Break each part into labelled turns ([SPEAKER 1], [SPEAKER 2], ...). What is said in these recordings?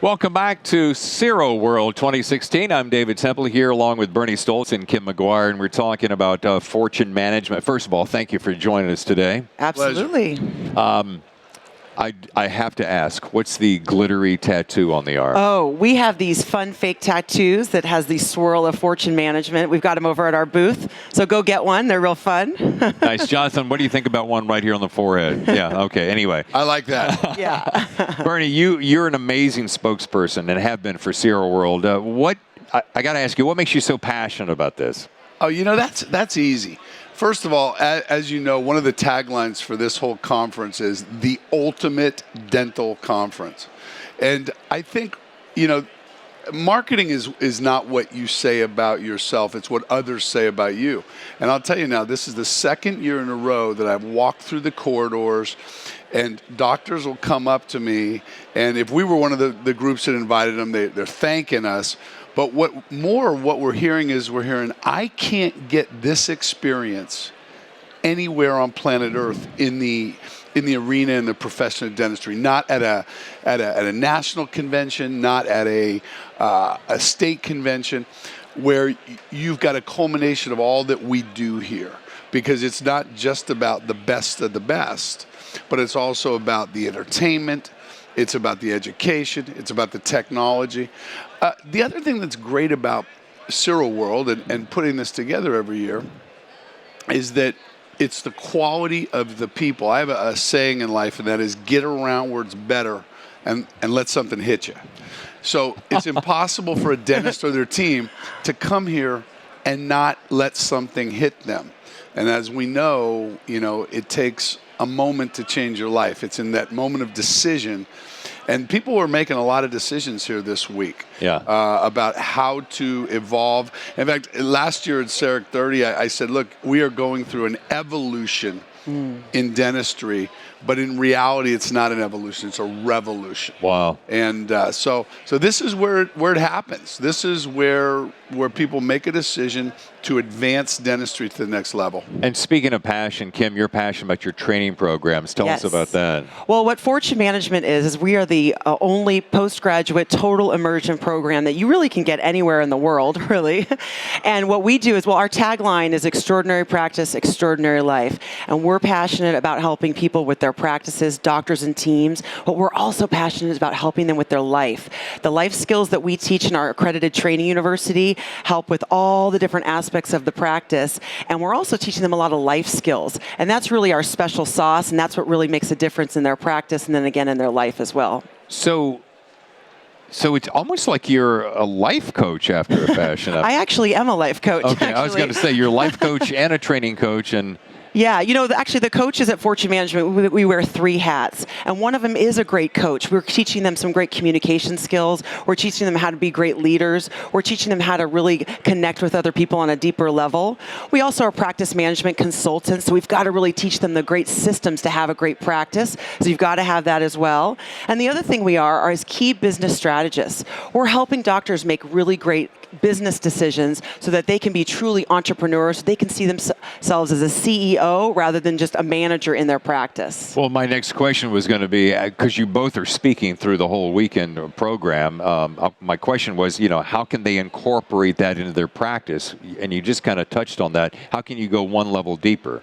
[SPEAKER 1] Welcome back to SIROWORLD 2016. I'm David Temple here along with Bernie Stoltz and Kim McGuire, and we're talking about fortune management. First of all, thank you for joining us today.
[SPEAKER 2] Absolutely.
[SPEAKER 1] I have to ask, what's the glittery tattoo on the arm?
[SPEAKER 2] Oh, we have these fun fake tattoos that has the swirl of fortune management. We've got them over at our booth, so go get one. They're real fun.
[SPEAKER 1] Nice. Jonathan, what do you think about one right here on the forehead? Yeah, okay, anyway.
[SPEAKER 3] I like that.
[SPEAKER 2] Yeah.
[SPEAKER 1] Bernie, you're an amazing spokesperson and have been for SIROWORLD. I got to ask you, what makes you so passionate about this?
[SPEAKER 3] Oh, that's easy. First of all, as you know, one of the taglines for this whole conference is the ultimate dental conference. And I think, marketing is not what you say about yourself. It's what others say about you. And I'll tell you now, this is the second year in a row that I've walked through the corridors and doctors will come up to me. And if we were one of the groups that invited them, they're thanking us. But what we're hearing is I can't get this experience anywhere on planet Earth in the arena in the profession of dentistry. Not at a national convention, not at a state convention, where you've got a culmination of all that we do here. Because it's not just about the best of the best, but it's also about the entertainment. It's about the education. It's about the technology. The other thing that's great about SIROWORLD and putting this together every year is that it's the quality of the people. I have a saying in life, and that is get around where it's better and let something hit you. So it's impossible for a dentist or their team to come here and not let something hit them. And as we know, it takes a moment to change your life. It's in that moment of decision. And people were making a lot of decisions here this week about how to evolve. In fact, last year at CEREC 30, I said, look, we are going through an evolution in dentistry, but in reality, it's not an evolution, it's a revolution.
[SPEAKER 1] Wow.
[SPEAKER 3] And so this is where it happens. This is where people make a decision to advance dentistry to the next level.
[SPEAKER 1] And speaking of passion, Kim, you're passionate about your training programs. Tell us about that.
[SPEAKER 2] Well, what Fortune Management is we are the only postgraduate total immersion program that you really can get anywhere in the world, really. And what we do is, our tagline is extraordinary practice, extraordinary life. And we're passionate about helping people with their practices, doctors and teams, but we're also passionate about helping them with their life. The life skills that we teach in our accredited training university help with all the different aspects of the practice, and we're also teaching them a lot of life skills, and that's really our special sauce, and that's what really makes a difference in their practice and then again in their life as well.
[SPEAKER 1] So it's almost like you're a life coach after a fashion.
[SPEAKER 2] I actually am a life coach.
[SPEAKER 1] Okay, I was going to say you're a life coach and a training coach, and
[SPEAKER 2] yeah, actually the coaches at Fortune Management, we wear 3 hats. And one of them is a great coach. We're teaching them some great communication skills. We're teaching them how to be great leaders. We're teaching them how to really connect with other people on a deeper level. We also are practice management consultants, so we've got to really teach them the great systems to have a great practice. So you've got to have that as well. And the other thing we are as key business strategists. We're helping doctors make really great business decisions so that they can be truly entrepreneurs, so they can see themselves as a CEO rather than just a manager in their practice.
[SPEAKER 1] Well, my next question was going to be, because you both are speaking through the whole weekend program, my question was, how can they incorporate that into their practice? And you just kind of touched on that. How can you go one level deeper?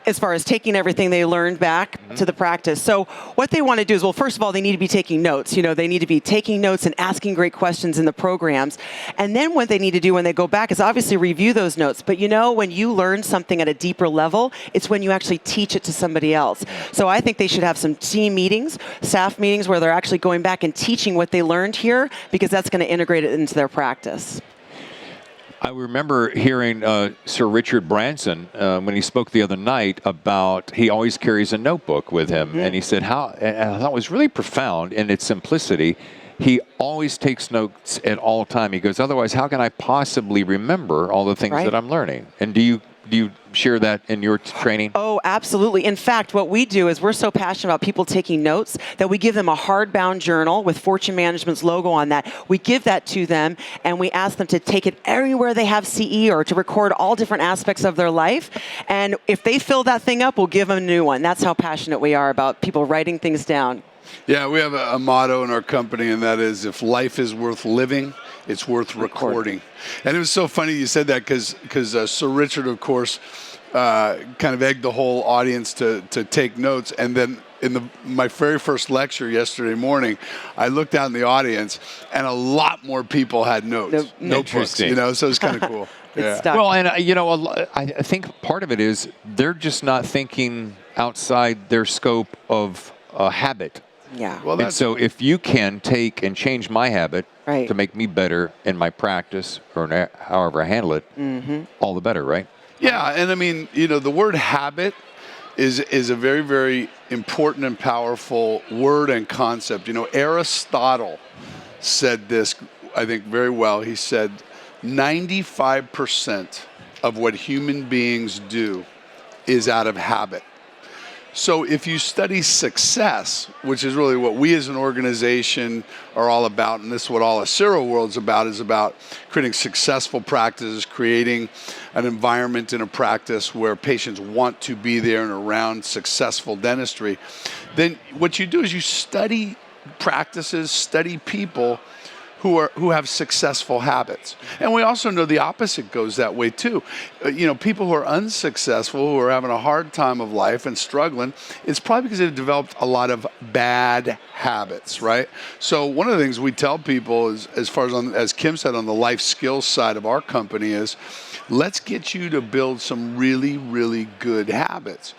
[SPEAKER 2] As far as taking everything they learned back to the practice. So what they want to do is, first of all, they need to be taking notes. They need to be taking notes and asking great questions in the programs. And then what they need to do when they go back is obviously review those notes. But when you learn something at a deeper level, it's when you actually teach it to somebody else. So I think they should have some team meetings, staff meetings, where they're actually going back and teaching what they learned here, because that's going to integrate it into their practice.
[SPEAKER 1] I remember hearing Sir Richard Branson when he spoke the other night about he always carries a notebook with him. And he said, and I thought it was really profound in its simplicity. He always takes notes at all time. He goes, otherwise, how can I possibly remember all the things that I'm learning? And do you share that in your training?
[SPEAKER 2] Oh, absolutely. In fact, what we do is we're so passionate about people taking notes that we give them a hardbound journal with Fortune Management's logo on that. We give that to them, and we ask them to take it everywhere they have CE or to record all different aspects of their life. And if they fill that thing up, we'll give them a new one. That's how passionate we are about people writing things down.
[SPEAKER 3] Yeah, we have a motto in our company, and that is, if life is worth living, it's worth recording. And it was so funny you said that because Sir Richard, of course, kind of egged the whole audience to take notes. And then in my very first lecture yesterday morning, I looked out in the audience, and a lot more people had notes. Notebooks, you know, so it's kind of cool.
[SPEAKER 2] It's stuck.
[SPEAKER 1] Well, and you know, I think part of it is they're just not thinking outside their scope of a habit.
[SPEAKER 2] Yeah.
[SPEAKER 3] Well,
[SPEAKER 1] And so if you can take and change my habit
[SPEAKER 2] Right.
[SPEAKER 1] to make me better in my practice or however I handle it, all the better, right?
[SPEAKER 3] Yeah, and I mean, you know, the word habit is a very, very important and powerful word and concept. You know, Aristotle said this, I think, very well. He said, 95% of what human beings do is out of habit. So if you study success, which is really what we as an organization are all about, and this is what all of SIROWORLD is about creating successful practices, creating an environment in a practice where patients want to be there and around successful dentistry, then what you do is you study practices, study people who have successful habits. And we also know the opposite goes that way too. You know, people who are unsuccessful, who are having a hard time of life and struggling, it's probably because they've developed a lot of bad habits, right? So one of the things we tell people is, as far as Kim said, on the life skills side of our company is, let's get you to build some really, really good habits.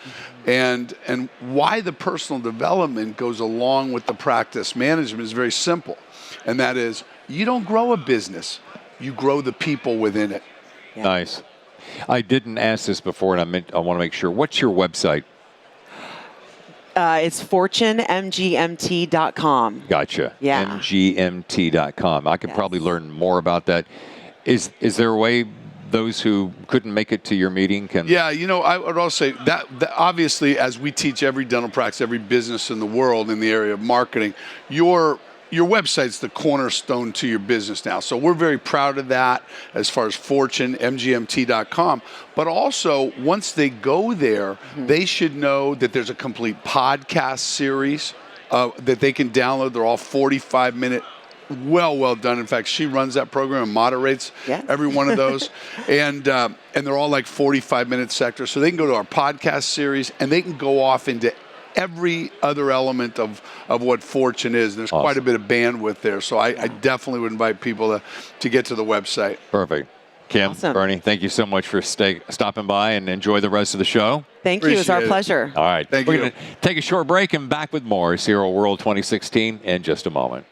[SPEAKER 3] And why the personal development goes along with the practice management is very simple. And that is, you don't grow a business, you grow the people within it.
[SPEAKER 2] Yeah.
[SPEAKER 1] Nice. I didn't ask this before, and I want to make sure. What's your website?
[SPEAKER 2] It's fortunemgmt.com.
[SPEAKER 1] Gotcha.
[SPEAKER 2] Yeah.
[SPEAKER 1] mgmt.com. I could probably learn more about that. Is there a way those who couldn't make it to your meeting can?
[SPEAKER 3] Yeah, you know, I would also say that obviously, as we teach every dental practice, every business in the world in the area of marketing, your website's the cornerstone to your business now. So we're very proud of that as far as fortunemgmt.com. But also, once they go there, they should know that there's a complete podcast series that they can download. They're all 45-minute, well done. In fact, she runs that program and moderates every one of those. And they're all like 45-minute sectors. So they can go to our podcast series, and they can go off into every other element of what Fortune is. There's quite a bit of bandwidth there. So I definitely would invite people to get to the website.
[SPEAKER 1] Perfect. Kim, Bernie, thank you so much for stopping by, and enjoy the rest of the show.
[SPEAKER 2] Thank you. It was our pleasure.
[SPEAKER 1] All right.
[SPEAKER 3] Thank
[SPEAKER 1] We're
[SPEAKER 3] you.
[SPEAKER 1] going to take a short break and back with more SIROWORLD 2016 in just a moment.